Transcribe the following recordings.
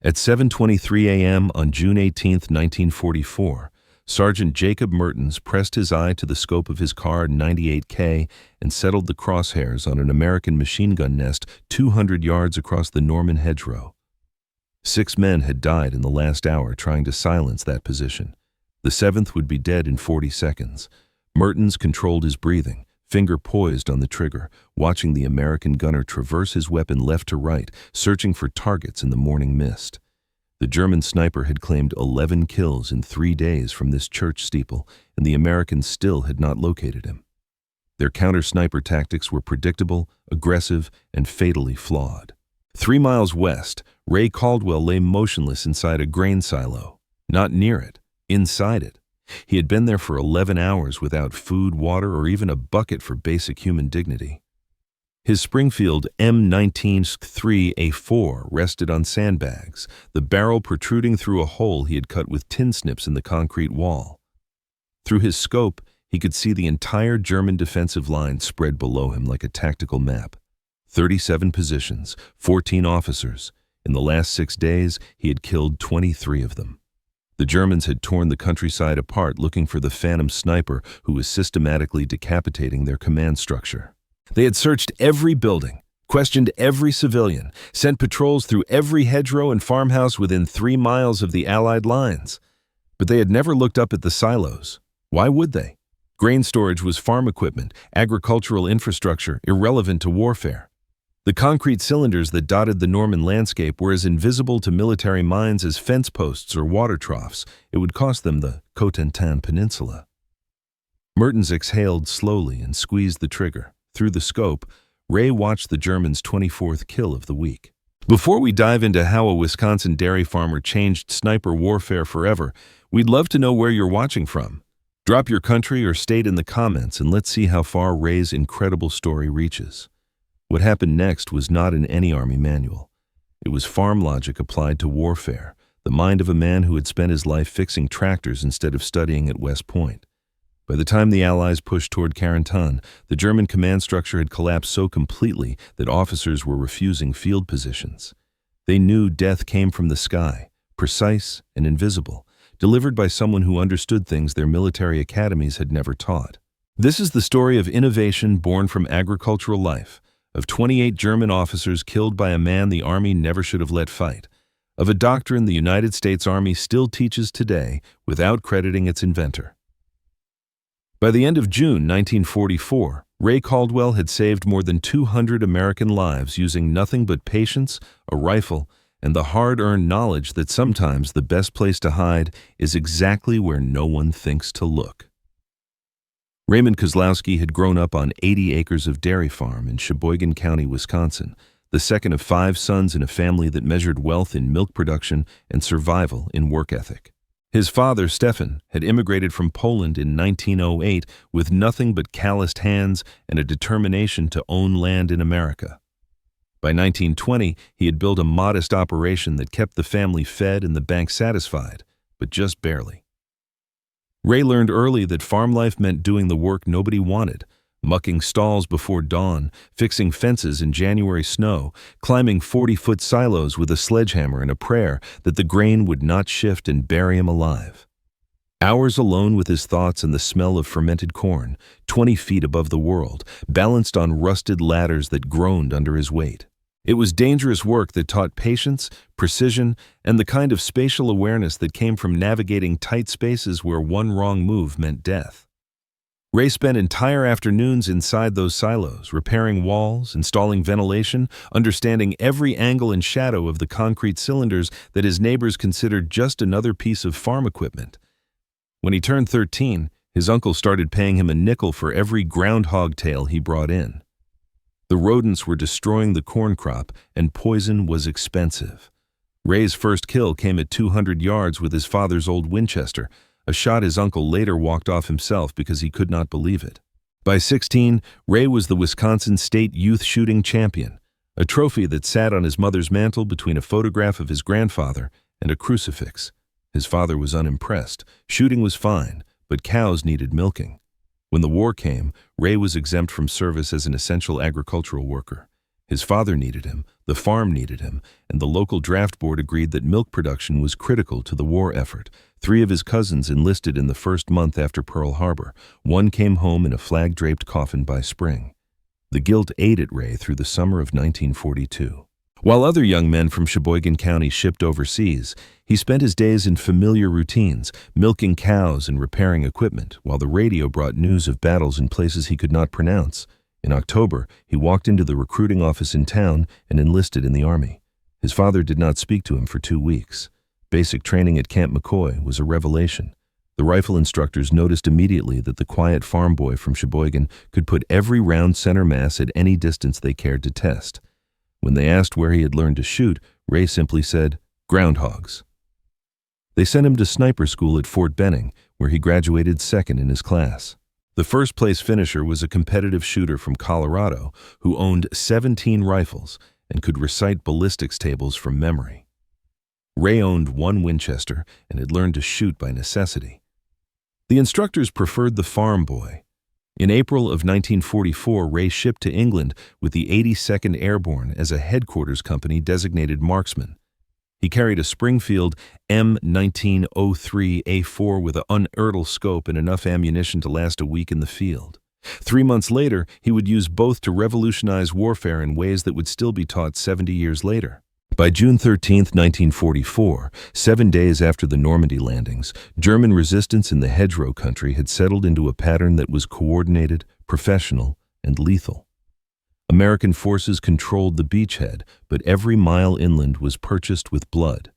At 7:23 a.m. on June 18, 1944, Sergeant Jacob Mertens pressed his eye to the scope of his Kar 98K and settled the crosshairs on an American machine gun nest 200 yards across the Norman hedgerow. 6 men had died in the last hour trying to silence that position. The 7th would be dead in 40 seconds. Mertens controlled his breathing, finger poised on the trigger, watching the American gunner traverse his weapon left to right, searching for targets in the morning mist. The German sniper had claimed 11 kills in 3 days from this church steeple, and the Americans still had not located him. Their counter-sniper tactics were predictable, aggressive, and fatally flawed. 3 miles west, Ray Caldwell lay motionless inside a grain silo. Not near it, inside it. He had been there for 11 hours without food, water, or even a bucket for basic human dignity. His Springfield M19-3A4 rested on sandbags, the barrel protruding through a hole he had cut with tin snips in the concrete wall. Through his scope, he could see the entire German defensive line spread below him like a tactical map. 37 positions, 14 officers. In the last 6 days, he had killed 23 of them. The Germans had torn the countryside apart looking for the phantom sniper who was systematically decapitating their command structure. They had searched every building, questioned every civilian, sent patrols through every hedgerow and farmhouse within 3 miles of the Allied lines. But they had never looked up at the silos. Why would they? Grain storage was farm equipment, agricultural infrastructure, irrelevant to warfare. The concrete cylinders that dotted the Norman landscape were as invisible to military minds as fence posts or water troughs. It would cost them the Cotentin Peninsula. Mertens exhaled slowly and squeezed the trigger. Through the scope, Ray watched the Germans' 24th kill of the week. Before we dive into how a Wisconsin dairy farmer changed sniper warfare forever, we'd love to know where you're watching from. Drop your country or state in the comments and let's see how far Ray's incredible story reaches. What happened next was not in any Army manual. It was farm logic applied to warfare, the mind of a man who had spent his life fixing tractors instead of studying at West Point. By the time the Allies pushed toward Carentan, the German command structure had collapsed so completely that officers were refusing field positions. They knew death came from the sky, precise and invisible, delivered by someone who understood things their military academies had never taught. This is the story of innovation born from agricultural life, of 28 German officers killed by a man the Army never should have let fight, of a doctrine the United States Army still teaches today without crediting its inventor. By the end of June 1944, Ray Caldwell had saved more than 200 American lives using nothing but patience, a rifle, and the hard-earned knowledge that sometimes the best place to hide is exactly where no one thinks to look. Raymond Kozlowski had grown up on 80 acres of dairy farm in Sheboygan County, Wisconsin, the second of 5 sons in a family that measured wealth in milk production and survival in work ethic. His father, Stefan, had immigrated from Poland in 1908 with nothing but calloused hands and a determination to own land in America. By 1920, he had built a modest operation that kept the family fed and the bank satisfied, but just barely. Ray learned early that farm life meant doing the work nobody wanted, mucking stalls before dawn, fixing fences in January snow, climbing 40-foot silos with a sledgehammer and a prayer that the grain would not shift and bury him alive. Hours alone with his thoughts and the smell of fermented corn, 20 feet above the world, balanced on rusted ladders that groaned under his weight. It was dangerous work that taught patience, precision, and the kind of spatial awareness that came from navigating tight spaces where one wrong move meant death. Ray spent entire afternoons inside those silos, repairing walls, installing ventilation, understanding every angle and shadow of the concrete cylinders that his neighbors considered just another piece of farm equipment. When he turned 13, his uncle started paying him a nickel for every groundhog tail he brought in. The rodents were destroying the corn crop, and poison was expensive. Ray's first kill came at 200 yards with his father's old Winchester, a shot his uncle later walked off himself because he could not believe it. By 16, Ray was the Wisconsin State Youth Shooting Champion, a trophy that sat on his mother's mantle between a photograph of his grandfather and a crucifix. His father was unimpressed. Shooting was fine, but cows needed milking. When the war came, Ray was exempt from service as an essential agricultural worker. His father needed him, the farm needed him, and the local draft board agreed that milk production was critical to the war effort. 3 of his cousins enlisted in the first month after Pearl Harbor. 1 came home in a flag-draped coffin by spring. The guilt ate at Ray through the summer of 1942. While other young men from Sheboygan County shipped overseas, he spent his days in familiar routines, milking cows and repairing equipment, while the radio brought news of battles in places he could not pronounce. In October, he walked into the recruiting office in town and enlisted in the Army. His father did not speak to him for 2 weeks. Basic training at Camp McCoy was a revelation. The rifle instructors noticed immediately that the quiet farm boy from Sheboygan could put every round center mass at any distance they cared to test. When they asked where he had learned to shoot, Ray simply said, "Groundhogs." They sent him to sniper school at Fort Benning, where he graduated second in his class. The first-place finisher was a competitive shooter from Colorado who owned 17 rifles and could recite ballistics tables from memory. Ray owned 1 Winchester and had learned to shoot by necessity. The instructors preferred the farm boy. In April of 1944, Ray shipped to England with the 82nd Airborne as a headquarters company designated marksman. He carried a Springfield M1903A4 with an unertl scope and enough ammunition to last a week in the field. 3 months later, he would use both to revolutionize warfare in ways that would still be taught 70 years later. By June 13, 1944, 7 days after the Normandy landings, German resistance in the hedgerow country had settled into a pattern that was coordinated, professional, and lethal. American forces controlled the beachhead, but every mile inland was purchased with blood.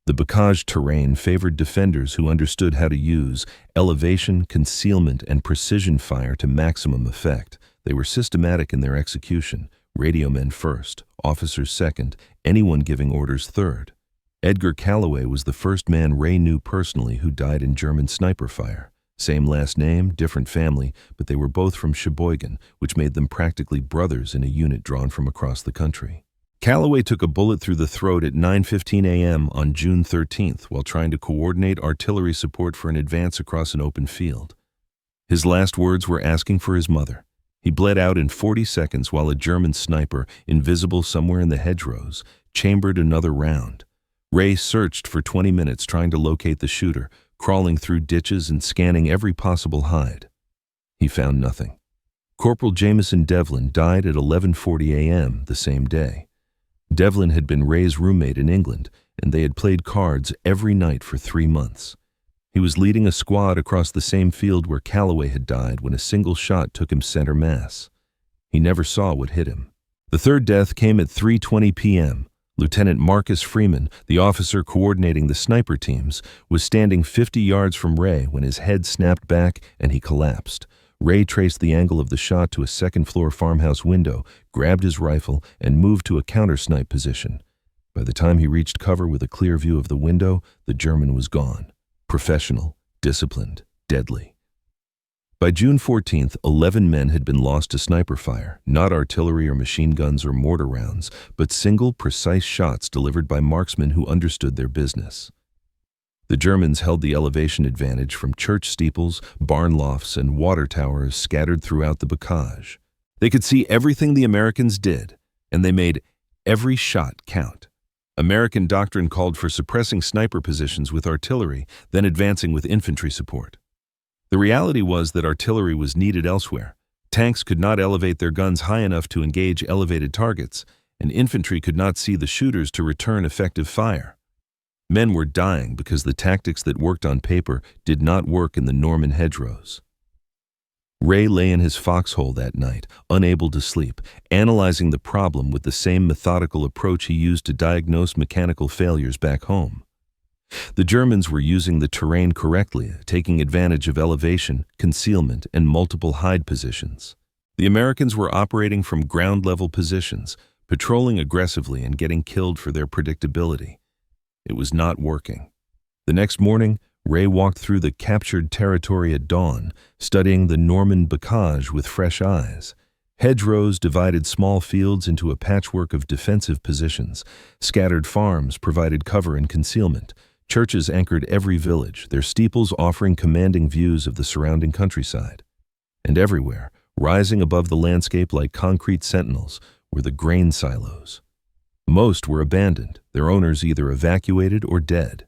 The bocage terrain favored defenders who understood how to use elevation, concealment, and precision fire to maximum effect. They were systematic in their execution. Radio men first, officers second, anyone giving orders third. Edgar Calloway was the first man Ray knew personally who died in German sniper fire. Same last name, different family, but they were both from Sheboygan, which made them practically brothers in a unit drawn from across the country. Calloway took a bullet through the throat at 9:15 a.m. on June 13th while trying to coordinate artillery support for an advance across an open field. His last words were asking for his mother. He bled out in 40 seconds while a German sniper, invisible somewhere in the hedgerows, chambered another round. Ray searched for 20 minutes trying to locate the shooter, crawling through ditches and scanning every possible hide. He found nothing. Corporal Jameson Devlin died at 11:40 a.m. the same day. Devlin had been Ray's roommate in England, and they had played cards every night for 3 months. He was leading a squad across the same field where Calloway had died when a single shot took him center mass. He never saw what hit him. The third death came at 3:20 p.m. Lieutenant Marcus Freeman, the officer coordinating the sniper teams, was standing 50 yards from Ray when his head snapped back and he collapsed. Ray traced the angle of the shot to a second-floor farmhouse window, grabbed his rifle, and moved to a counter-snipe position. By the time he reached cover with a clear view of the window, the German was gone. Professional, disciplined, deadly. By June 14th, 11 men had been lost to sniper fire, not artillery or machine guns or mortar rounds, but single, precise shots delivered by marksmen who understood their business. The Germans held the elevation advantage from church steeples, barn lofts, and water towers scattered throughout the bocage. They could see everything the Americans did, and they made every shot count. American doctrine called for suppressing sniper positions with artillery, then advancing with infantry support. The reality was that artillery was needed elsewhere. Tanks could not elevate their guns high enough to engage elevated targets, and infantry could not see the shooters to return effective fire. Men were dying because the tactics that worked on paper did not work in the Norman hedgerows. Ray lay in his foxhole that night, unable to sleep, analyzing the problem with the same methodical approach he used to diagnose mechanical failures back home. The Germans were using the terrain correctly, taking advantage of elevation, concealment, and multiple hide positions. The Americans were operating from ground-level positions, patrolling aggressively and getting killed for their predictability. It was not working. The next morning, Ray walked through the captured territory at dawn, studying the Norman bocage with fresh eyes. Hedgerows divided small fields into a patchwork of defensive positions. Scattered farms provided cover and concealment. Churches anchored every village, their steeples offering commanding views of the surrounding countryside. And everywhere, rising above the landscape like concrete sentinels, were the grain silos. Most were abandoned, their owners either evacuated or dead.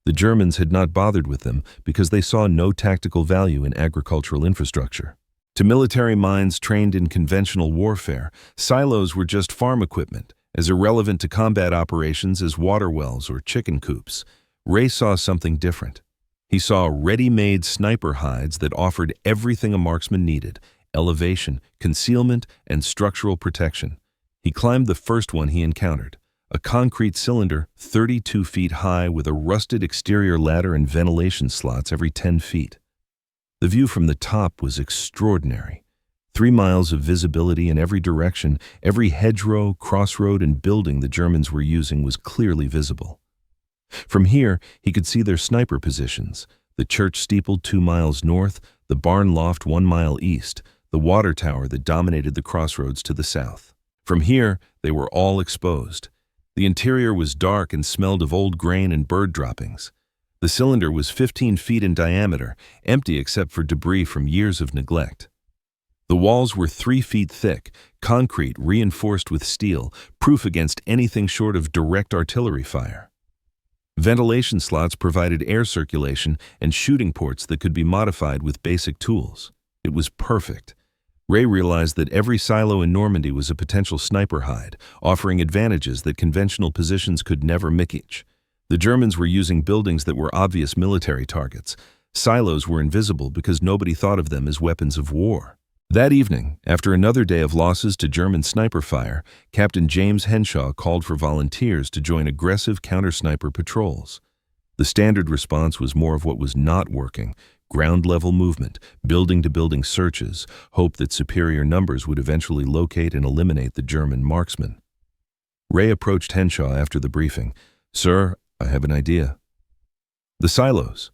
The Germans had not bothered with them because they saw no tactical value in agricultural infrastructure. To military minds trained in conventional warfare, silos were just farm equipment, as irrelevant to combat operations as water wells or chicken coops. Ray saw something different. He saw ready-made sniper hides that offered everything a marksman needed: elevation, concealment, and structural protection. He climbed the first one he encountered, a concrete cylinder 32 feet high with a rusted exterior ladder and ventilation slots every 10 feet. The view from the top was extraordinary. 3 miles of visibility in every direction, every hedgerow, crossroad, and building the Germans were using was clearly visible. From here, he could see their sniper positions: the church steeple 2 miles north, the barn loft 1 mile east, the water tower that dominated the crossroads to the south. From here, they were all exposed. The interior was dark and smelled of old grain and bird droppings. The cylinder was 15 feet in diameter, empty except for debris from years of neglect. The walls were 3 feet thick, concrete reinforced with steel, proof against anything short of direct artillery fire. Ventilation slots provided air circulation and shooting ports that could be modified with basic tools. It was perfect. Ray realized that every silo in Normandy was a potential sniper hide, offering advantages that conventional positions could never match. The Germans were using buildings that were obvious military targets. Silos were invisible because nobody thought of them as weapons of war. That evening, after another day of losses to German sniper fire, Captain James Henshaw called for volunteers to join aggressive counter-sniper patrols. The standard response was more of what was not working: ground-level movement, building-to-building searches, hope that superior numbers would eventually locate and eliminate the German marksmen. Ray approached Henshaw after the briefing. "Sir, I have an idea." "The silos.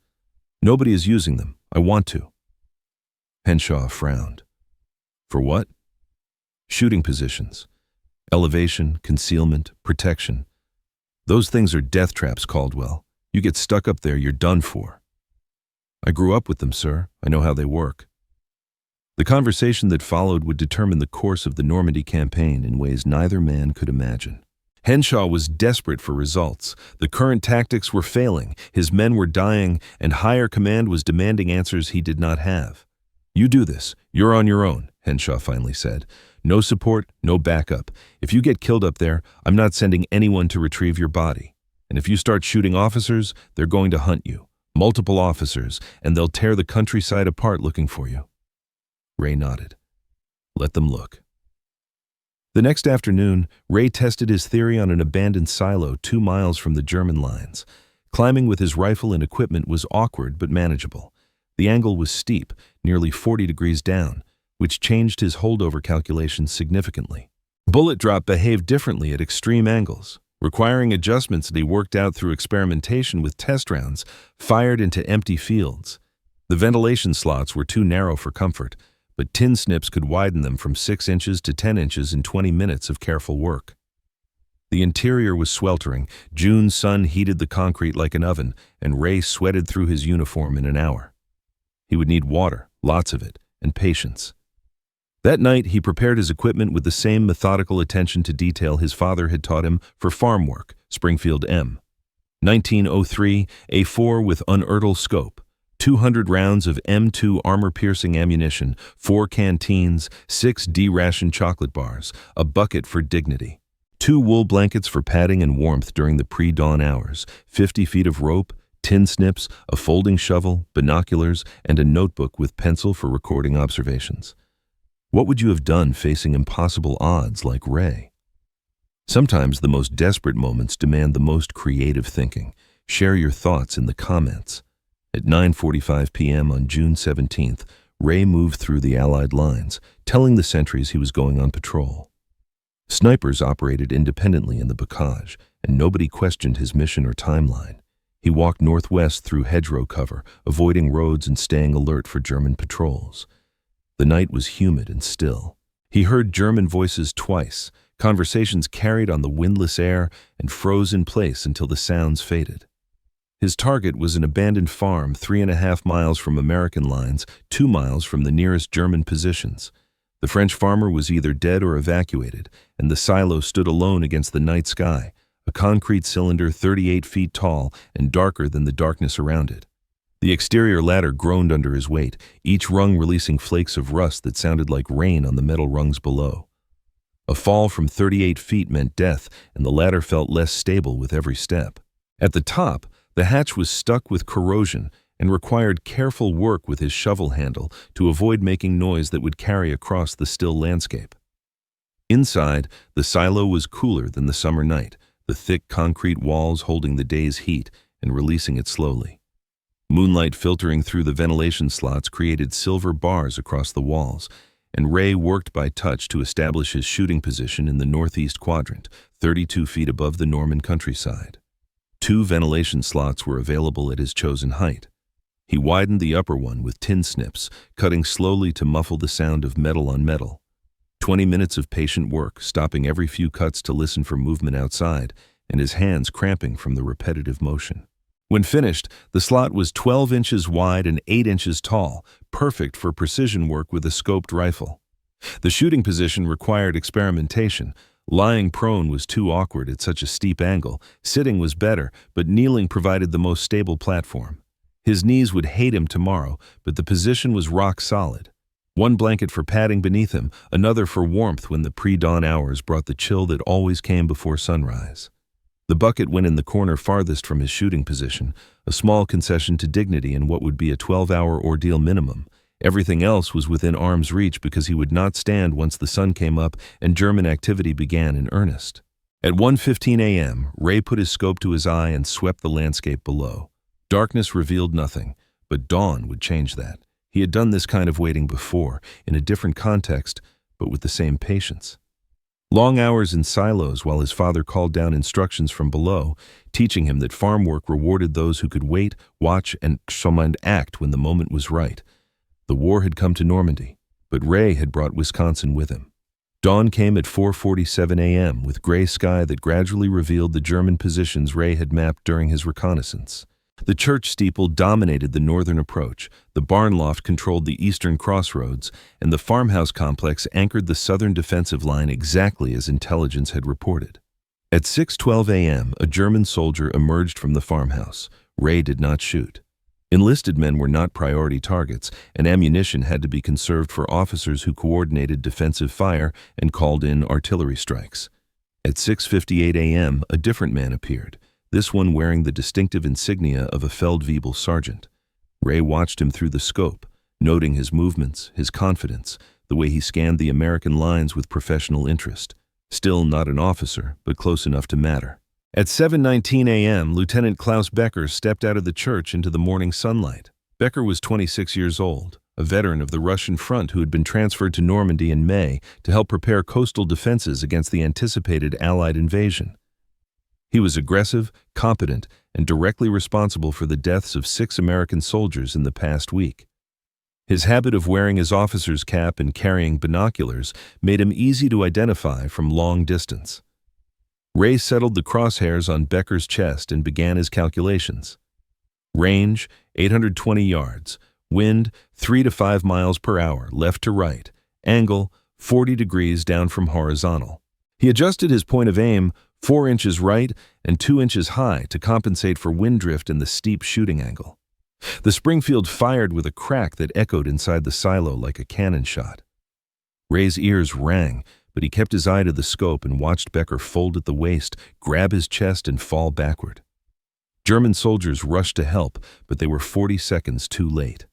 Nobody is using them. I want to." Henshaw frowned. "For what?" "Shooting positions. Elevation, concealment, protection. Those things are death traps, Caldwell. You get stuck up there, you're done for." "I grew up with them, sir. I know how they work." The conversation that followed would determine the course of the Normandy campaign in ways neither man could imagine. Henshaw was desperate for results. The current tactics were failing, his men were dying, and higher command was demanding answers he did not have. "You do this. You're on your own," Henshaw finally said. "No support, no backup. If you get killed up there, I'm not sending anyone to retrieve your body. And if you start shooting officers, they're going to hunt you. Multiple officers, and they'll tear the countryside apart looking for you." Ray nodded. "Let them look." The next afternoon, Ray tested his theory on an abandoned silo 2 miles from the German lines. Climbing with his rifle and equipment was awkward but manageable. The angle was steep, nearly 40 degrees down, which changed his holdover calculations significantly. Bullet drop behaved differently at extreme angles, requiring adjustments that he worked out through experimentation with test rounds fired into empty fields. The ventilation slots were too narrow for comfort, but tin snips could widen them from 6 inches to 10 inches in 20 minutes of careful work. The interior was sweltering. June's sun heated the concrete like an oven, and Ray sweated through his uniform in an hour. He would need water, lots of it, and patience. That night, he prepared his equipment with the same methodical attention to detail his father had taught him for farm work, Springfield M. 1903, A4 with unertl scope, 200 rounds of M2 armor-piercing ammunition, 4 canteens, 6 D-ration chocolate bars, a bucket for dignity, 2 wool blankets for padding and warmth during the pre-dawn hours, 50 feet of rope, tin snips, a folding shovel, binoculars, and a notebook with pencil for recording observations. What would you have done facing impossible odds like Ray? Sometimes the most desperate moments demand the most creative thinking. Share your thoughts in the comments. At 9:45 p.m. on June 17th, Ray moved through the Allied lines, telling the sentries he was going on patrol. Snipers operated independently in the bocage, and nobody questioned his mission or timeline. He walked northwest through hedgerow cover, avoiding roads and staying alert for German patrols. The night was humid and still. He heard German voices twice, conversations carried on the windless air and froze in place until the sounds faded. His target was an abandoned farm 3.5 miles from American lines, 2 miles from the nearest German positions. The French farmer was either dead or evacuated, and the silo stood alone against the night sky, a concrete cylinder 38 feet tall and darker than the darkness around it. The exterior ladder groaned under his weight, each rung releasing flakes of rust that sounded like rain on the metal rungs below. A fall from 38 feet meant death, and the ladder felt less stable with every step. At the top, the hatch was stuck with corrosion and required careful work with his shovel handle to avoid making noise that would carry across the still landscape. Inside, the silo was cooler than the summer night, the thick concrete walls holding the day's heat and releasing it slowly. Moonlight filtering through the ventilation slots created silver bars across the walls, and Ray worked by touch to establish his shooting position in the northeast quadrant, 32 feet above the Norman countryside. 2 ventilation slots were available at his chosen height. He widened the upper one with tin snips, cutting slowly to muffle the sound of metal on metal. 20 minutes of patient work, stopping every few cuts to listen for movement outside, and his hands cramping from the repetitive motion. When finished, the slot was 12 inches wide and 8 inches tall, perfect for precision work with a scoped rifle. The shooting position required experimentation. Lying prone was too awkward at such a steep angle. Sitting was better, but kneeling provided the most stable platform. His knees would hate him tomorrow, but the position was rock solid. One blanket for padding beneath him, another for warmth when the pre-dawn hours brought the chill that always came before sunrise. The bucket went in the corner farthest from his shooting position, a small concession to dignity in what would be a 12-hour ordeal minimum. Everything else was within arm's reach because he would not stand once the sun came up and German activity began in earnest. At 1:15 a.m., Ray put his scope to his eye and swept the landscape below. Darkness revealed nothing, but dawn would change that. He had done this kind of waiting before, in a different context, but with the same patience. Long hours in silos while his father called down instructions from below, teaching him that farm work rewarded those who could wait, watch, and act when the moment was right. The war had come to Normandy, but Ray had brought Wisconsin with him. Dawn came at 4:47 a.m. with gray sky that gradually revealed the German positions Ray had mapped during his reconnaissance. The church steeple dominated the northern approach, the barn loft controlled the eastern crossroads, and the farmhouse complex anchored the southern defensive line exactly as intelligence had reported. At 6:12 a.m., a German soldier emerged from the farmhouse. Ray did not shoot. Enlisted men were not priority targets, and ammunition had to be conserved for officers who coordinated defensive fire and called in artillery strikes. At 6:58 a.m., a different man appeared, this one wearing the distinctive insignia of a Feldwebel sergeant. Ray watched him through the scope, noting his movements, his confidence, the way he scanned the American lines with professional interest. Still not an officer, but close enough to matter. At 7:19 a.m., Lieutenant Klaus Becker stepped out of the church into the morning sunlight. Becker was 26 years old, a veteran of the Russian front who had been transferred to Normandy in May to help prepare coastal defenses against the anticipated Allied invasion. He was aggressive, competent, and directly responsible for the deaths of 6 American soldiers in the past week. His habit of wearing his officer's cap and carrying binoculars made him easy to identify from long distance. Ray settled the crosshairs on Becker's chest and began his calculations. Range, 820 yards. Wind, 3 to 5 miles per hour, left to right. Angle, 40 degrees down from horizontal. He adjusted his point of aim 4 inches right and 2 inches high to compensate for wind drift and the steep shooting angle. The Springfield fired with a crack that echoed inside the silo like a cannon shot. Ray's ears rang, but he kept his eye to the scope and watched Becker fold at the waist, grab his chest, and fall backward. German soldiers rushed to help, but they were 40 seconds too late.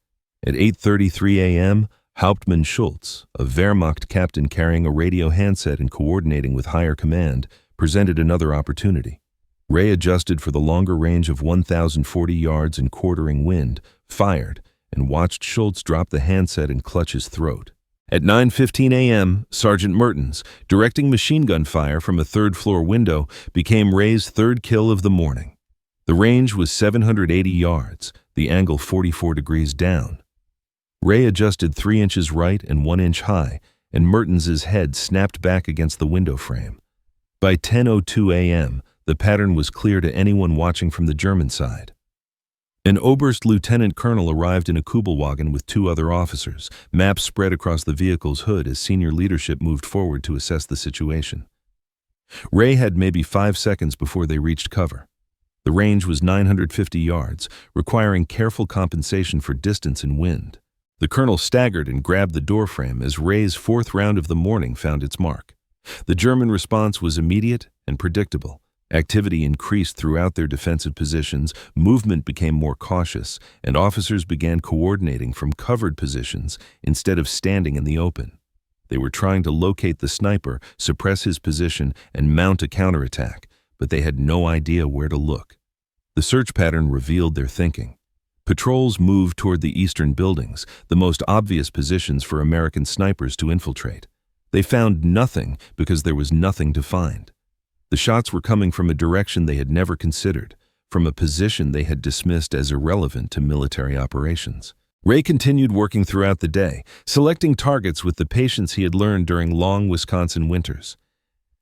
At 8:33 a.m., Hauptmann Schultz, a Wehrmacht captain carrying a radio handset and coordinating with higher command, presented another opportunity. Ray adjusted for the longer range of 1,040 yards and quartering wind, fired, and watched Schultz drop the handset and clutch his throat. At 9:15 a.m., Sergeant Mertens, directing machine gun fire from a third-floor window, became Ray's third kill of the morning. The range was 780 yards, the angle 44 degrees down. Ray adjusted 3 inches right and 1 inch high, and Mertens's head snapped back against the window frame. By 10:02 a.m., the pattern was clear to anyone watching from the German side. An Oberst lieutenant colonel arrived in a Kubelwagen with two other officers, maps spread across the vehicle's hood as senior leadership moved forward to assess the situation. Ray had maybe 5 seconds before they reached cover. The range was 950 yards, requiring careful compensation for distance and wind. The colonel staggered and grabbed the doorframe as Ray's fourth round of the morning found its mark. The German response was immediate and predictable. Activity increased throughout their defensive positions, movement became more cautious, and officers began coordinating from covered positions instead of standing in the open. They were trying to locate the sniper, suppress his position, and mount a counterattack, but they had no idea where to look. The search pattern revealed their thinking. Patrols moved toward the eastern buildings, the most obvious positions for American snipers to infiltrate. They found nothing because there was nothing to find. The shots were coming from a direction they had never considered, from a position they had dismissed as irrelevant to military operations. Ray continued working throughout the day, selecting targets with the patience he had learned during long Wisconsin winters.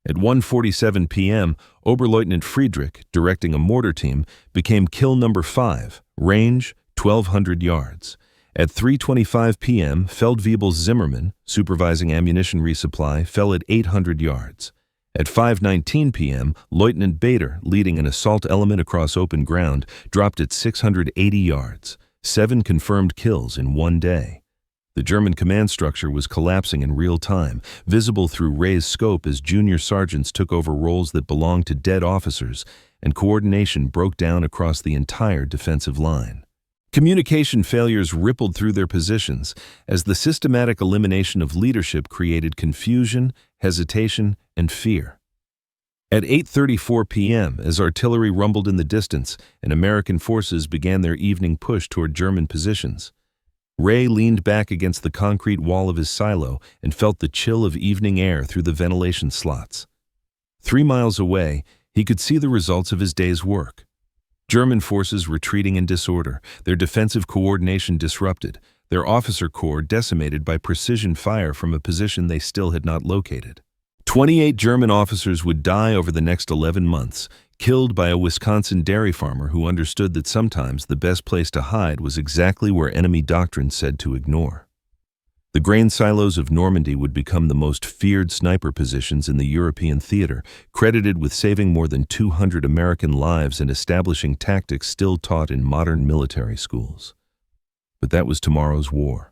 At 1:47 p.m., Oberleutnant Friedrich, directing a mortar team, became kill number 5, range 1,200 yards. At 3:25 p.m., Feldwebel Zimmermann, supervising ammunition resupply, fell at 800 yards. At 5:19 p.m., Lieutenant Bader, leading an assault element across open ground, dropped at 680 yards. 7 confirmed kills in one day. The German command structure was collapsing in real time, visible through Ray's scope as junior sergeants took over roles that belonged to dead officers, and coordination broke down across the entire defensive line. Communication failures rippled through their positions as the systematic elimination of leadership created confusion, hesitation, and fear. At 8:34 p.m., as artillery rumbled in the distance and American forces began their evening push toward German positions, Ray leaned back against the concrete wall of his silo and felt the chill of evening air through the ventilation slots. 3 miles away, he could see the results of his day's work. German forces retreating in disorder, their defensive coordination disrupted, their officer corps decimated by precision fire from a position they still had not located. 28 German officers would die over the next 11 months, killed by a Wisconsin dairy farmer who understood that sometimes the best place to hide was exactly where enemy doctrine said to ignore. The grain silos of Normandy would become the most feared sniper positions in the European theater, credited with saving more than 200 American lives and establishing tactics still taught in modern military schools. But that was tomorrow's war.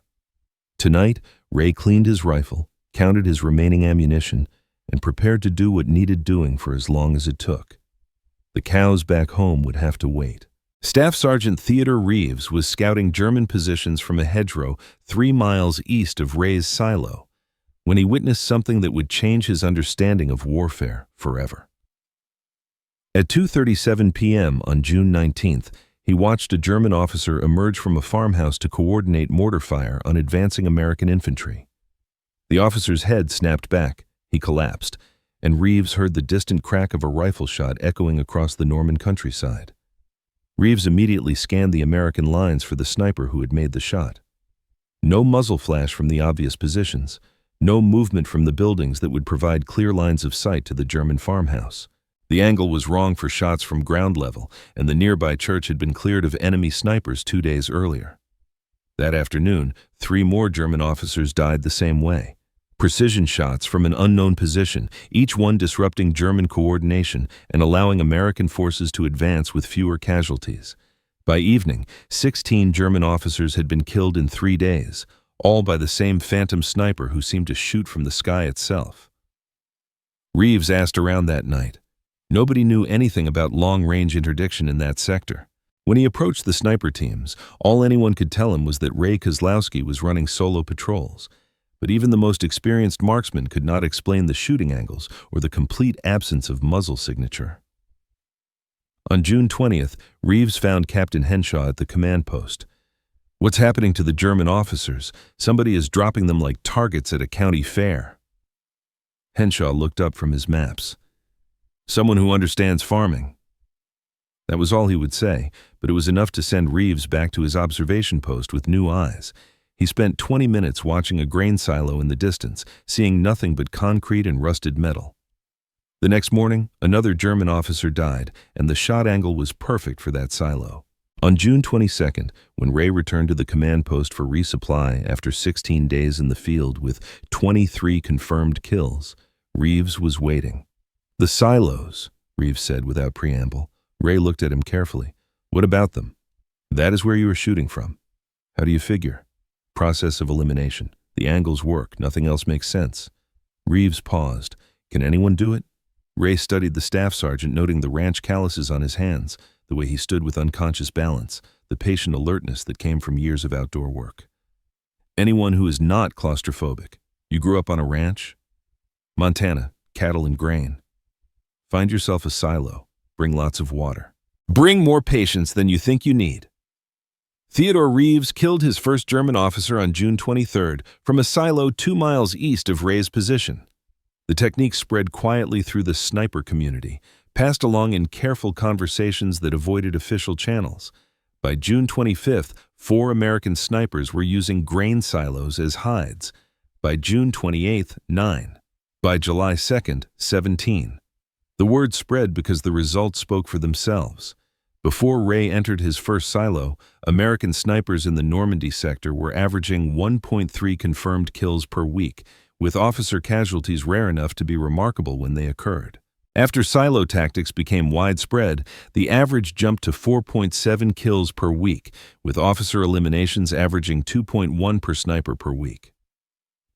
Tonight, Ray cleaned his rifle, counted his remaining ammunition, and prepared to do what needed doing for as long as it took. The cows back home would have to wait. Staff Sergeant Theodore Reeves was scouting German positions from a hedgerow 3 miles east of Ray's silo when he witnessed something that would change his understanding of warfare forever. At 2:37 p.m. on June 19th, he watched a German officer emerge from a farmhouse to coordinate mortar fire on advancing American infantry. The officer's head snapped back, he collapsed, and Reeves heard the distant crack of a rifle shot echoing across the Norman countryside. Reeves immediately scanned the American lines for the sniper who had made the shot. No muzzle flash from the obvious positions, no movement from the buildings that would provide clear lines of sight to the German farmhouse. The angle was wrong for shots from ground level, and the nearby church had been cleared of enemy snipers 2 days earlier. That afternoon, 3 more German officers died the same way. Precision shots from an unknown position, each one disrupting German coordination and allowing American forces to advance with fewer casualties. By evening, 16 German officers had been killed in 3 days, all by the same phantom sniper who seemed to shoot from the sky itself. Reeves asked around that night. Nobody knew anything about long-range interdiction in that sector. When he approached the sniper teams, all anyone could tell him was that Ray Kozlowski was running solo patrols. But even the most experienced marksman could not explain the shooting angles or the complete absence of muzzle signature. On June 20th, Reeves found Captain Henshaw at the command post. "What's happening to the German officers? Somebody is dropping them like targets at a county fair." Henshaw looked up from his maps. "Someone who understands farming." That was all he would say, but it was enough to send Reeves back to his observation post with new eyes. He spent 20 minutes watching a grain silo in the distance, seeing nothing but concrete and rusted metal. The next morning, another German officer died, and the shot angle was perfect for that silo. On June 22nd, when Ray returned to the command post for resupply after 16 days in the field with 23 confirmed kills, Reeves was waiting. "The silos," Reeves said without preamble. Ray looked at him carefully. "What about them?" "That is where you are shooting from." "How do you figure?" "Process of elimination. The angles work. Nothing else makes sense." Reeves paused. "Can anyone do it?" Ray studied the staff sergeant, noting the ranch calluses on his hands, the way he stood with unconscious balance, the patient alertness that came from years of outdoor work. "Anyone who is not claustrophobic. You grew up on a ranch?" "Montana, cattle and grain." "Find yourself a silo. Bring lots of water. Bring more patience than you think you need." Theodore Reeves killed his first German officer on June 23rd from a silo 2 miles east of Ray's position. The technique spread quietly through the sniper community, passed along in careful conversations that avoided official channels. By June 25th, 4 American snipers were using grain silos as hides. By June 28th, 9. By July 2nd, 17. The word spread because the results spoke for themselves. Before Ray entered his first silo, American snipers in the Normandy sector were averaging 1.3 confirmed kills per week, with officer casualties rare enough to be remarkable when they occurred. After silo tactics became widespread, the average jumped to 4.7 kills per week, with officer eliminations averaging 2.1 per sniper per week.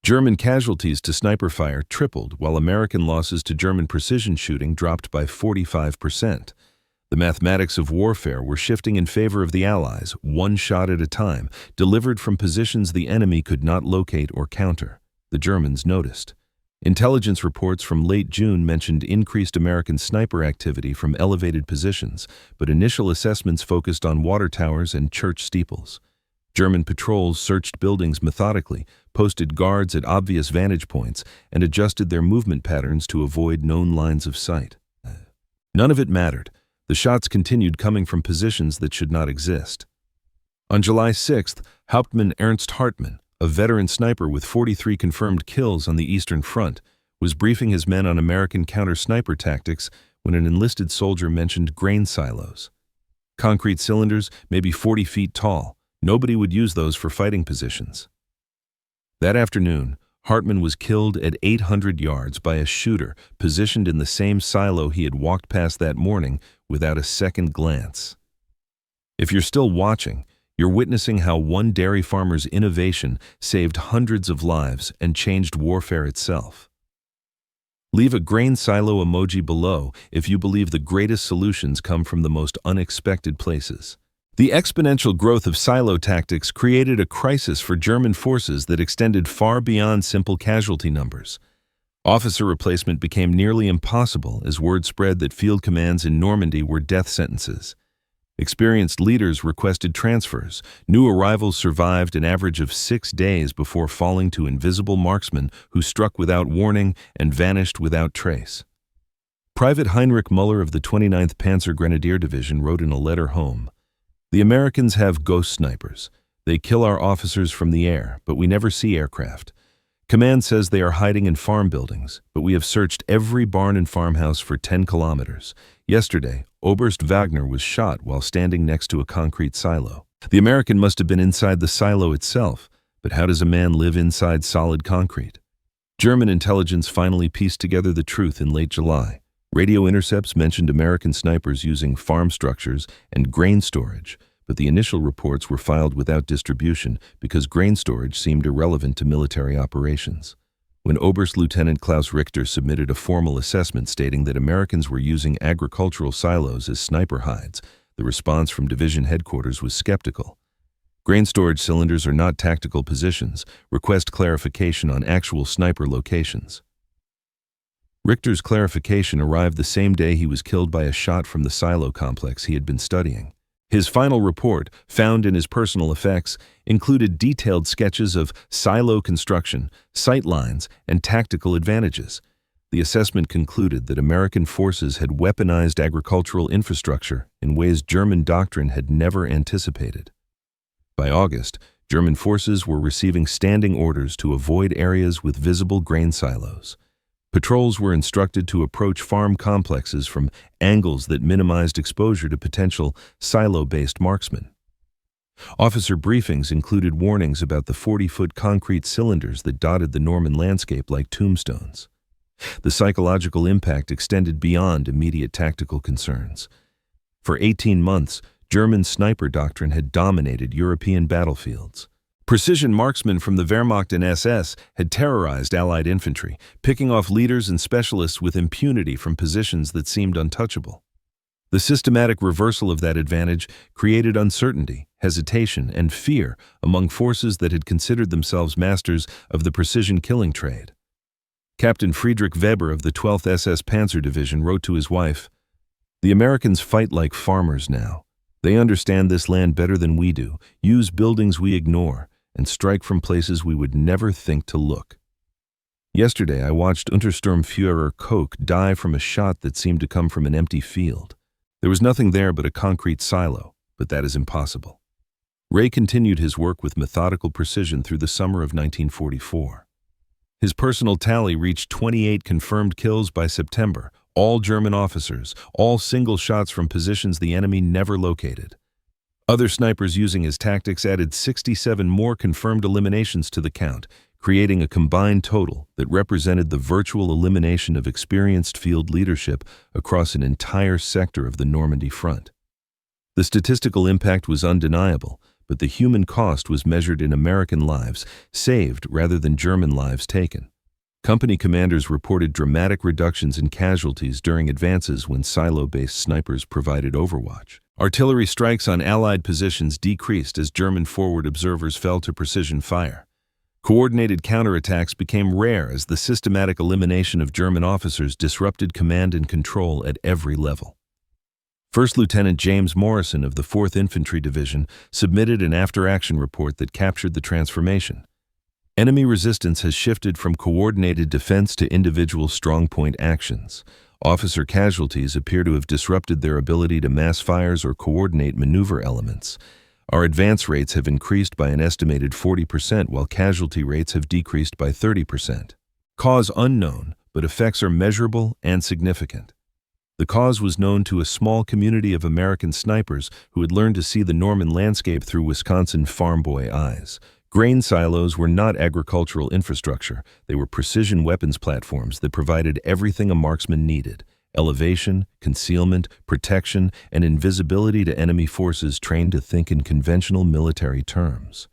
German casualties to sniper fire tripled, while American losses to German precision shooting dropped by 45%. The mathematics of warfare were shifting in favor of the Allies, one shot at a time, delivered from positions the enemy could not locate or counter. The Germans noticed. Intelligence reports from late June mentioned increased American sniper activity from elevated positions, but initial assessments focused on water towers and church steeples. German patrols searched buildings methodically, posted guards at obvious vantage points, and adjusted their movement patterns to avoid known lines of sight. None of it mattered. The shots continued coming from positions that should not exist. On July 6th, Hauptmann Ernst Hartmann, a veteran sniper with 43 confirmed kills on the Eastern Front, was briefing his men on American counter-sniper tactics when an enlisted soldier mentioned grain silos. Concrete cylinders, maybe 40 feet tall. Nobody would use those for fighting positions. That afternoon, Hartmann was killed at 800 yards by a shooter positioned in the same silo he had walked past that morning without a second glance. If you're still watching, you're witnessing how one dairy farmer's innovation saved hundreds of lives and changed warfare itself. Leave a grain silo emoji below if you believe the greatest solutions come from the most unexpected places. The exponential growth of silo tactics created a crisis for German forces that extended far beyond simple casualty numbers. Officer replacement became nearly impossible as word spread that field commands in Normandy were death sentences. Experienced leaders requested transfers. New arrivals survived an average of 6 days before falling to invisible marksmen who struck without warning and vanished without trace. Private Heinrich Müller of the 29th Panzer Grenadier Division wrote in a letter home, "The Americans have ghost snipers. They kill our officers from the air, but we never see aircraft. Command says they are hiding in farm buildings, but we have searched every barn and farmhouse for 10 kilometers. Yesterday, Oberst Wagner was shot while standing next to a concrete silo. The American must have been inside the silo itself, but how does a man live inside solid concrete?" German intelligence finally pieced together the truth in late July. Radio intercepts mentioned American snipers using farm structures and grain storage, but the initial reports were filed without distribution because grain storage seemed irrelevant to military operations. When Oberst Lieutenant Klaus Richter submitted a formal assessment stating that Americans were using agricultural silos as sniper hides, the response from division headquarters was skeptical. Grain storage cylinders are not tactical positions. Request clarification on actual sniper locations. Richter's clarification arrived the same day he was killed by a shot from the silo complex he had been studying. His final report, found in his personal effects, included detailed sketches of silo construction, sight lines, and tactical advantages. The assessment concluded that American forces had weaponized agricultural infrastructure in ways German doctrine had never anticipated. By August, German forces were receiving standing orders to avoid areas with visible grain silos. Patrols were instructed to approach farm complexes from angles that minimized exposure to potential silo-based marksmen. Officer briefings included warnings about the 40-foot concrete cylinders that dotted the Norman landscape like tombstones. The psychological impact extended beyond immediate tactical concerns. For 18 months, German sniper doctrine had dominated European battlefields. Precision marksmen from the Wehrmacht and SS had terrorized Allied infantry, picking off leaders and specialists with impunity from positions that seemed untouchable. The systematic reversal of that advantage created uncertainty, hesitation, and fear among forces that had considered themselves masters of the precision killing trade. Captain Friedrich Weber of the 12th SS Panzer Division wrote to his wife, "The Americans fight like farmers now. They understand this land better than we do, use buildings we ignore, and strike from places we would never think to look. Yesterday I watched Untersturmführer Koch die from a shot that seemed to come from an empty field. There was nothing there but a concrete silo, but that is impossible." Ray continued his work with methodical precision through the summer of 1944. His personal tally reached 28 confirmed kills by September, all German officers, all single shots from positions the enemy never located. Other snipers using his tactics added 67 more confirmed eliminations to the count, creating a combined total that represented the virtual elimination of experienced field leadership across an entire sector of the Normandy front. The statistical impact was undeniable, but the human cost was measured in American lives saved rather than German lives taken. Company commanders reported dramatic reductions in casualties during advances when silo-based snipers provided overwatch. Artillery strikes on Allied positions decreased as German forward observers fell to precision fire. Coordinated counterattacks became rare as the systematic elimination of German officers disrupted command and control at every level. First Lieutenant James Morrison of the 4th Infantry Division submitted an after-action report that captured the transformation. Enemy resistance has shifted from coordinated defense to individual strongpoint actions. Officer casualties appear to have disrupted their ability to mass fires or coordinate maneuver elements. Our advance rates have increased by an estimated 40%, while casualty rates have decreased by 30%. Cause unknown, but effects are measurable and significant. The cause was known to a small community of American snipers who had learned to see the Norman landscape through Wisconsin farm boy eyes. Grain silos were not agricultural infrastructure. They were precision weapons platforms that provided everything a marksman needed: elevation, concealment, protection, and invisibility to enemy forces trained to think in conventional military terms.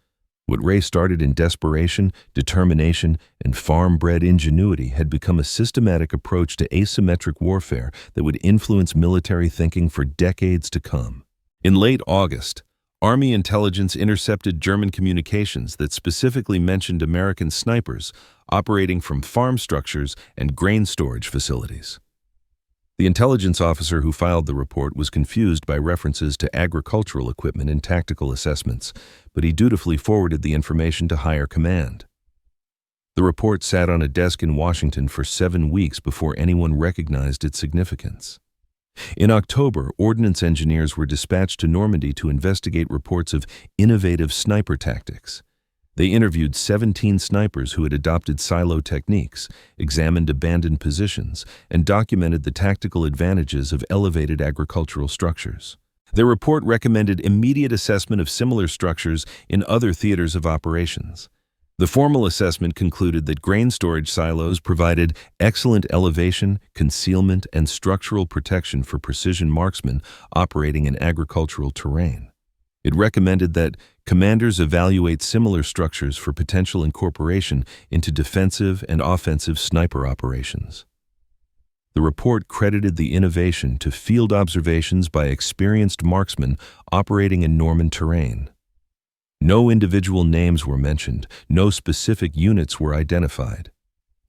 What Ray started in desperation, determination, and farm-bred ingenuity had become a systematic approach to asymmetric warfare that would influence military thinking for decades to come. In late August, Army intelligence intercepted German communications that specifically mentioned American snipers operating from farm structures and grain storage facilities. The intelligence officer who filed the report was confused by references to agricultural equipment in tactical assessments, but he dutifully forwarded the information to higher command. The report sat on a desk in Washington for 7 weeks before anyone recognized its significance. In October, ordnance engineers were dispatched to Normandy to investigate reports of innovative sniper tactics. They interviewed 17 snipers who had adopted silo techniques, examined abandoned positions, and documented the tactical advantages of elevated agricultural structures. Their report recommended immediate assessment of similar structures in other theaters of operations. The formal assessment concluded that grain storage silos provided excellent elevation, concealment, and structural protection for precision marksmen operating in agricultural terrain. It recommended that commanders evaluate similar structures for potential incorporation into defensive and offensive sniper operations. The report credited the innovation to field observations by experienced marksmen operating in Norman terrain. No individual names were mentioned, no specific units were identified.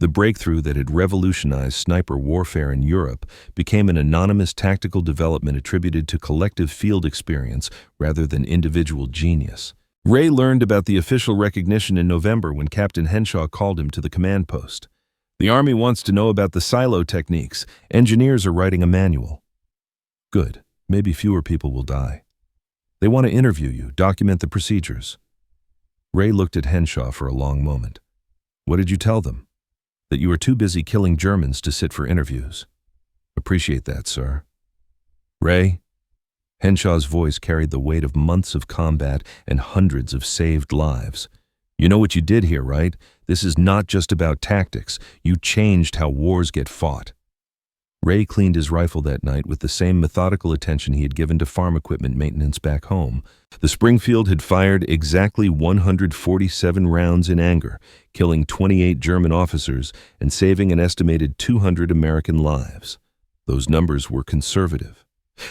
The breakthrough that had revolutionized sniper warfare in Europe became an anonymous tactical development attributed to collective field experience rather than individual genius. Ray learned about the official recognition in November when Captain Henshaw called him to the command post. "The Army wants to know about the silo techniques. Engineers are writing a manual." "Good. Maybe fewer people will die. They want to interview you, document the procedures." Ray looked at Henshaw for a long moment. "What did you tell them?" That you are too busy killing Germans to sit for interviews. Appreciate that, sir. Ray? Henshaw's voice carried the weight of months of combat and hundreds of saved lives. You know what you did here, right? This is not just about tactics. You changed how wars get fought. Ray cleaned his rifle that night with the same methodical attention he had given to farm equipment maintenance back home. The Springfield had fired exactly 147 rounds in anger, killing 28 German officers and saving an estimated 200 American lives. Those numbers were conservative.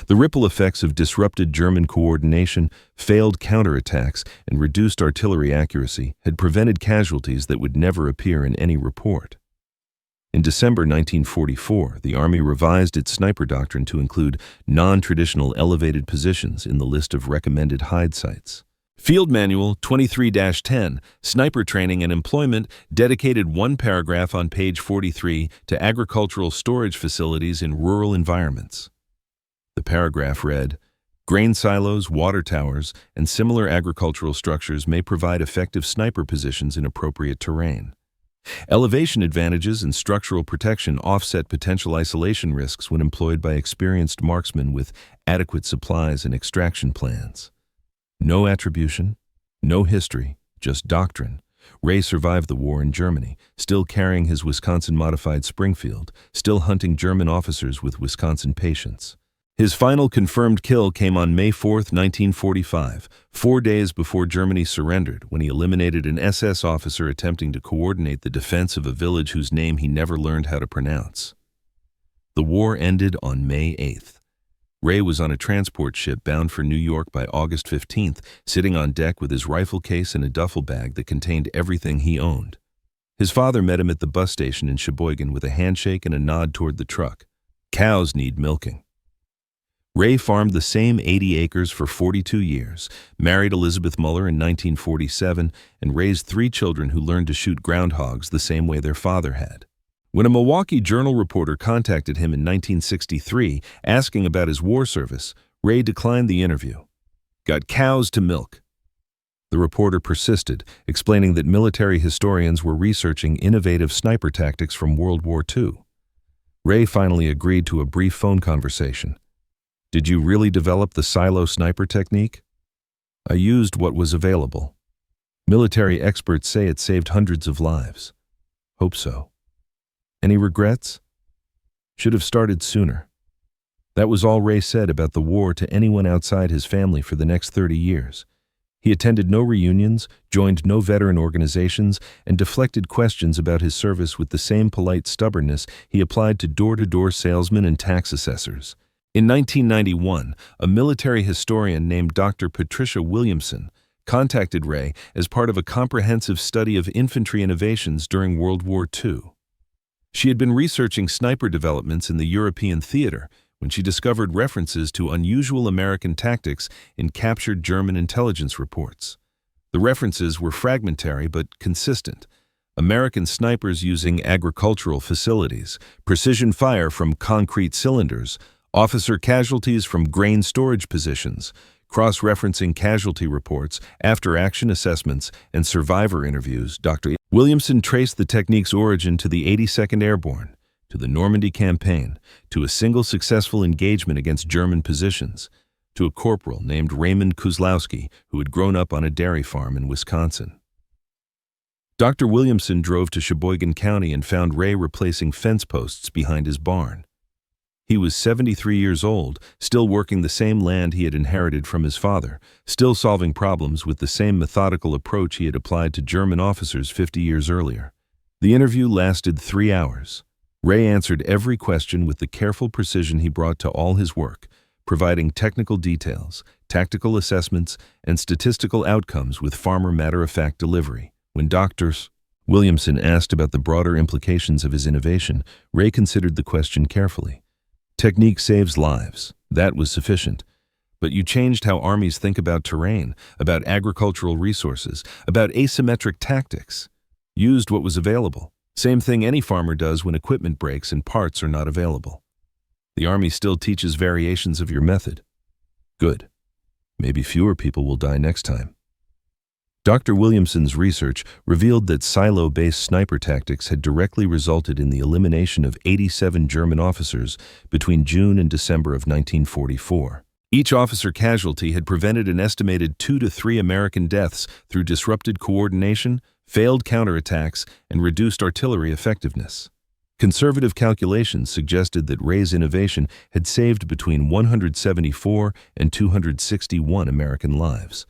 The ripple effects of disrupted German coordination, failed counterattacks, and reduced artillery accuracy had prevented casualties that would never appear in any report. In December 1944, the Army revised its sniper doctrine to include non-traditional elevated positions in the list of recommended hide sites. Field Manual 23-10, Sniper Training and Employment, dedicated one paragraph on page 43 to agricultural storage facilities in rural environments. The paragraph read, "Grain silos, water towers, and similar agricultural structures may provide effective sniper positions in appropriate terrain. Elevation advantages and structural protection offset potential isolation risks when employed by experienced marksmen with adequate supplies and extraction plans." No attribution, no history, just doctrine. Ray survived the war in Germany, still carrying his Wisconsin-modified Springfield, still hunting German officers with Wisconsin patience. His final confirmed kill came on May 4, 1945, 4 days before Germany surrendered, when he eliminated an SS officer attempting to coordinate the defense of a village whose name he never learned how to pronounce. The war ended on May 8th. Ray was on a transport ship bound for New York by August 15th, sitting on deck with his rifle case and a duffel bag that contained everything he owned. His father met him at the bus station in Sheboygan with a handshake and a nod toward the truck. Cows need milking. Ray farmed the same 80 acres for 42 years, married Elizabeth Muller in 1947, and raised 3 children who learned to shoot groundhogs the same way their father had. When a Milwaukee Journal reporter contacted him in 1963 asking about his war service, Ray declined the interview. "Got cows to milk." The reporter persisted, explaining that military historians were researching innovative sniper tactics from World War II. Ray finally agreed to a brief phone conversation. "Did you really develop the silo sniper technique?" "I used what was available. Military experts say it saved hundreds of lives." "Hope so." "Any regrets?" "Should have started sooner." That was all Ray said about the war to anyone outside his family for the next 30 years. He attended no reunions, joined no veteran organizations, and deflected questions about his service with the same polite stubbornness he applied to door-to-door salesmen and tax assessors. In 1991, a military historian named Dr. Patricia Williamson contacted Ray as part of a comprehensive study of infantry innovations during World War II. She had been researching sniper developments in the European theater when she discovered references to unusual American tactics in captured German intelligence reports. The references were fragmentary but consistent. American snipers using agricultural facilities, precision fire from concrete cylinders, officer casualties from grain storage positions, cross-referencing casualty reports, after-action assessments, and survivor interviews. Dr. Williamson traced the technique's origin to the 82nd Airborne, to the Normandy campaign, to a single successful engagement against German positions, to a corporal named Raymond Kozlowski who had grown up on a dairy farm in Wisconsin. Dr. Williamson drove to Sheboygan County and found Ray replacing fence posts behind his barn. He was 73 years old, still working the same land he had inherited from his father, still solving problems with the same methodical approach he had applied to German officers 50 years earlier. The interview lasted 3 hours. Ray answered every question with the careful precision he brought to all his work, providing technical details, tactical assessments, and statistical outcomes with farmer matter-of-fact delivery. When Dr. Williamson asked about the broader implications of his innovation, Ray considered the question carefully. "Technique saves lives. That was sufficient. But you changed how armies think about terrain, about agricultural resources, about asymmetric tactics. Used what was available. Same thing any farmer does when equipment breaks and parts are not available. The Army still teaches variations of your method. Good. Maybe fewer people will die next time." Dr. Williamson's research revealed that silo-based sniper tactics had directly resulted in the elimination of 87 German officers between June and December of 1944. Each officer casualty had prevented an estimated 2 to 3 American deaths through disrupted coordination, failed counterattacks, and reduced artillery effectiveness. Conservative calculations suggested that Ray's innovation had saved between 174 and 261 American lives.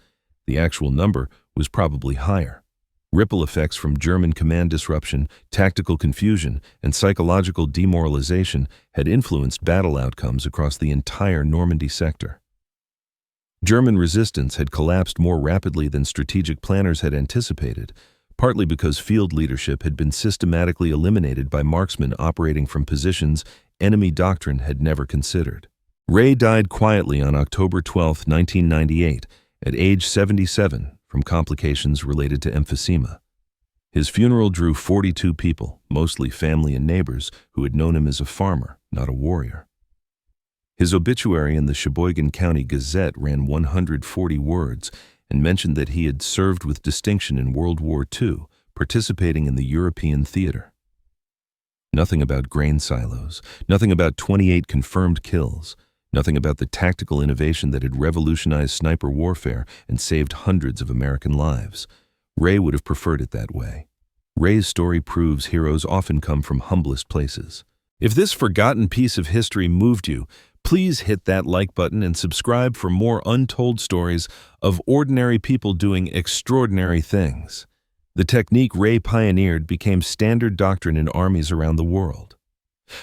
The actual number was probably higher. Ripple effects from German command disruption, tactical confusion, and psychological demoralization had influenced battle outcomes across the entire Normandy sector. German resistance had collapsed more rapidly than strategic planners had anticipated, partly because field leadership had been systematically eliminated by marksmen operating from positions enemy doctrine had never considered. Ray died quietly on October 12, 1998, at age 77, from complications related to emphysema. His funeral drew 42 people, mostly family and neighbors, who had known him as a farmer, not a warrior. His obituary in the Sheboygan County Gazette ran 140 words and mentioned that he had served with distinction in World War II, participating in the European theater. Nothing about grain silos, nothing about 28 confirmed kills, nothing about the tactical innovation that had revolutionized sniper warfare and saved hundreds of American lives. Ray would have preferred it that way. Ray's story proves heroes often come from humblest places. If this forgotten piece of history moved you, please hit that like button and subscribe for more untold stories of ordinary people doing extraordinary things. The technique Ray pioneered became standard doctrine in armies around the world.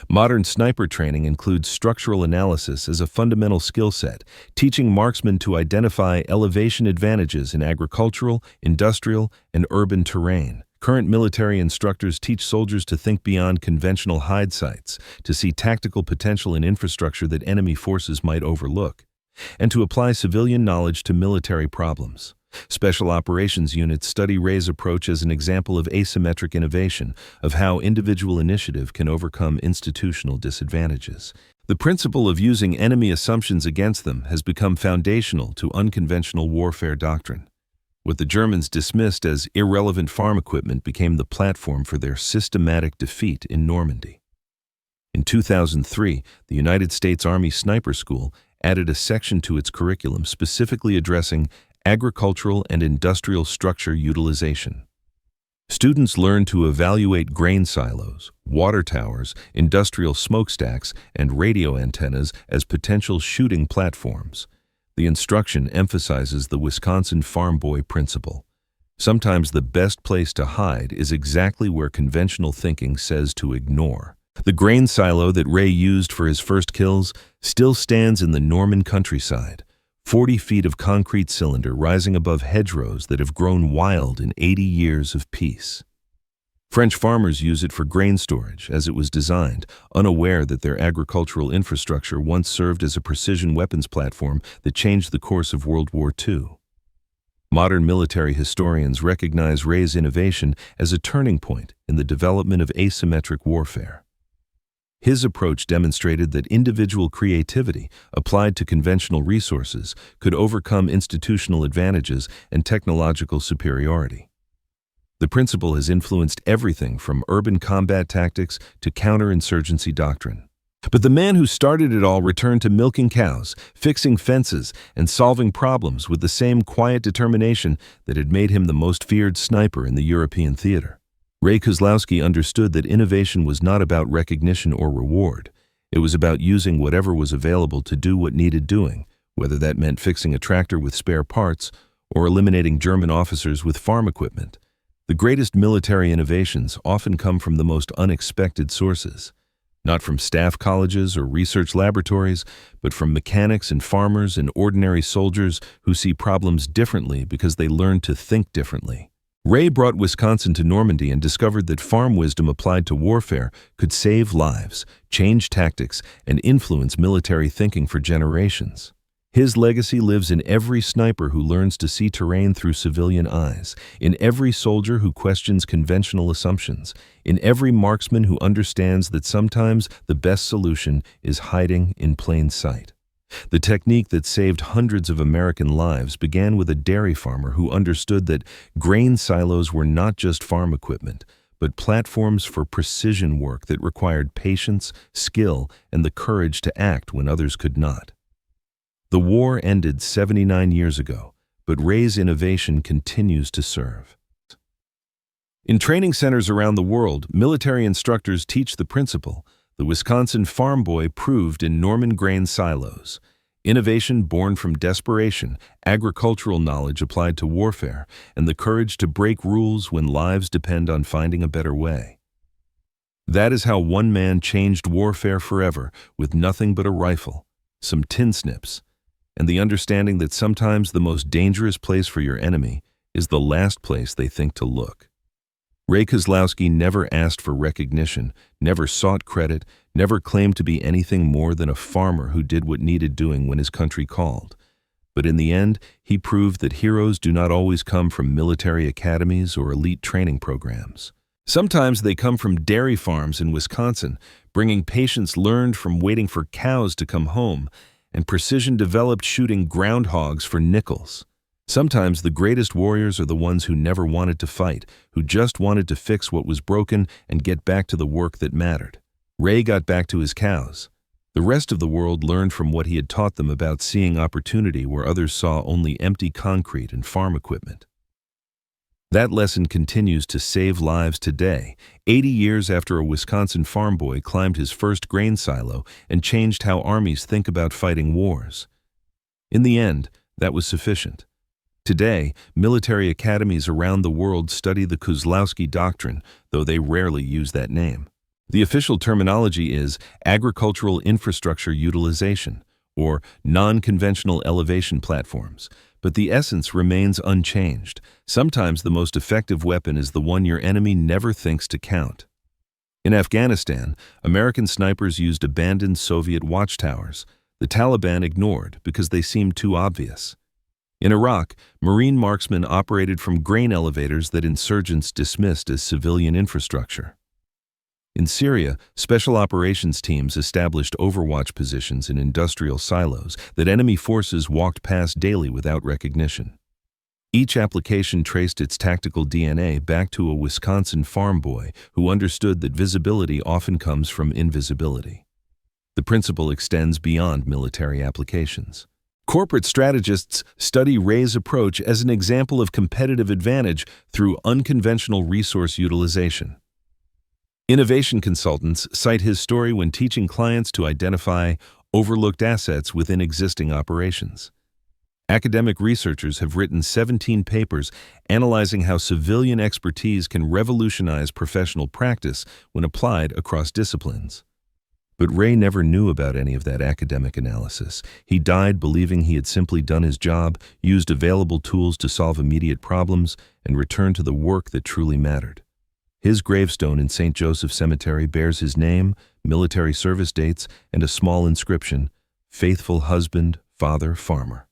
Modern sniper training includes structural analysis as a fundamental skill set, teaching marksmen to identify elevation advantages in agricultural, industrial, and urban terrain. Current military instructors teach soldiers to think beyond conventional hide sites, to see tactical potential in infrastructure that enemy forces might overlook, and to apply civilian knowledge to military problems. Special operations units study Ray's approach as an example of asymmetric innovation, of how individual initiative can overcome institutional disadvantages. The principle of using enemy assumptions against them has become foundational to unconventional warfare doctrine. What the Germans dismissed as irrelevant farm equipment became the platform for their systematic defeat in Normandy. In 2003, the United States Army Sniper School added a section to its curriculum specifically addressing agricultural and industrial structure utilization. Students learn to evaluate grain silos, water towers, industrial smokestacks, and radio antennas as potential shooting platforms. The instruction emphasizes the Wisconsin farm boy principle. Sometimes the best place to hide is exactly where conventional thinking says to ignore. The grain silo that Ray used for his first kills still stands in the Norman countryside, 40 feet of concrete cylinder rising above hedgerows that have grown wild in 80 years of peace. French farmers use it for grain storage as it was designed, unaware that their agricultural infrastructure once served as a precision weapons platform that changed the course of World War II. Modern military historians recognize Ray's innovation as a turning point in the development of asymmetric warfare. His approach demonstrated that individual creativity, applied to conventional resources, could overcome institutional advantages and technological superiority. The principle has influenced everything from urban combat tactics to counterinsurgency doctrine. But the man who started it all returned to milking cows, fixing fences, and solving problems with the same quiet determination that had made him the most feared sniper in the European theater. Ray Kozlowski understood that innovation was not about recognition or reward. It was about using whatever was available to do what needed doing, whether that meant fixing a tractor with spare parts or eliminating German officers with farm equipment. The greatest military innovations often come from the most unexpected sources, not from staff colleges or research laboratories, but from mechanics and farmers and ordinary soldiers who see problems differently because they learned to think differently. Ray brought Wisconsin to Normandy and discovered that farm wisdom applied to warfare could save lives, change tactics, and influence military thinking for generations. His legacy lives in every sniper who learns to see terrain through civilian eyes, in every soldier who questions conventional assumptions, in every marksman who understands that sometimes the best solution is hiding in plain sight. The technique that saved hundreds of American lives began with a dairy farmer who understood that grain silos were not just farm equipment, but platforms for precision work that required patience, skill, and the courage to act when others could not. The war ended 79 years ago, but Ray's innovation continues to serve. In training centers around the world, military instructors teach the principle. The Wisconsin farm boy proved in Norman grain silos. Innovation born from desperation, agricultural knowledge applied to warfare, and the courage to break rules when lives depend on finding a better way. That is how one man changed warfare forever with nothing but a rifle, some tin snips, and the understanding that sometimes the most dangerous place for your enemy is the last place they think to look. Ray Kozlowski never asked for recognition, never sought credit, never claimed to be anything more than a farmer who did what needed doing when his country called. But in the end, he proved that heroes do not always come from military academies or elite training programs. Sometimes they come from dairy farms in Wisconsin, bringing patience learned from waiting for cows to come home, and precision developed shooting groundhogs for nickels. Sometimes the greatest warriors are the ones who never wanted to fight, who just wanted to fix what was broken and get back to the work that mattered. Ray got back to his cows. The rest of the world learned from what he had taught them about seeing opportunity where others saw only empty concrete and farm equipment. That lesson continues to save lives today, 80 years after a Wisconsin farm boy climbed his first grain silo and changed how armies think about fighting wars. In the end, that was sufficient. Today, military academies around the world study the Kozlowski Doctrine, though they rarely use that name. The official terminology is agricultural infrastructure utilization, or non-conventional elevation platforms, but the essence remains unchanged. Sometimes the most effective weapon is the one your enemy never thinks to count. In Afghanistan, American snipers used abandoned Soviet watchtowers. The Taliban ignored because they seemed too obvious. In Iraq, Marine marksmen operated from grain elevators that insurgents dismissed as civilian infrastructure. In Syria, special operations teams established overwatch positions in industrial silos that enemy forces walked past daily without recognition. Each application traced its tactical DNA back to a Wisconsin farm boy who understood that visibility often comes from invisibility. The principle extends beyond military applications. Corporate strategists study Ray's approach as an example of competitive advantage through unconventional resource utilization. Innovation consultants cite his story when teaching clients to identify overlooked assets within existing operations. Academic researchers have written 17 papers analyzing how civilian expertise can revolutionize professional practice when applied across disciplines. But Ray never knew about any of that academic analysis. He died believing he had simply done his job, used available tools to solve immediate problems, and returned to the work that truly mattered. His gravestone in St. Joseph Cemetery bears his name, military service dates, and a small inscription, "Faithful husband, father, farmer."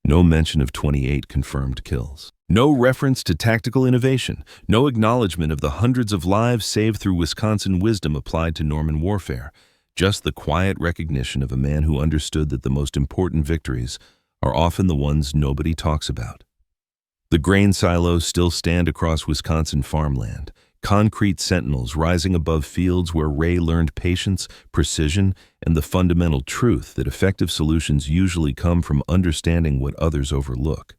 No mention of 28 confirmed kills. No reference to tactical innovation. No acknowledgement of the hundreds of lives saved through Wisconsin wisdom applied to Norman warfare. Just the quiet recognition of a man who understood that the most important victories are often the ones nobody talks about. The grain silos still stand across Wisconsin farmland, concrete sentinels rising above fields where Ray learned patience, precision, and the fundamental truth that effective solutions usually come from understanding what others overlook.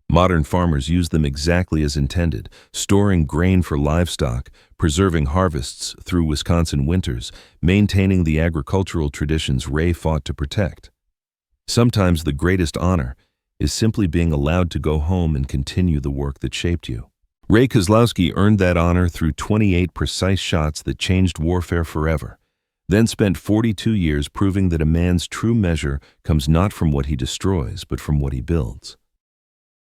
Modern farmers use them exactly as intended, storing grain for livestock, preserving harvests through Wisconsin winters, maintaining the agricultural traditions Ray fought to protect. Sometimes the greatest honor is simply being allowed to go home and continue the work that shaped you. Ray Kozlowski earned that honor through 28 precise shots that changed warfare forever, then spent 42 years proving that a man's true measure comes not from what he destroys, but from what he builds.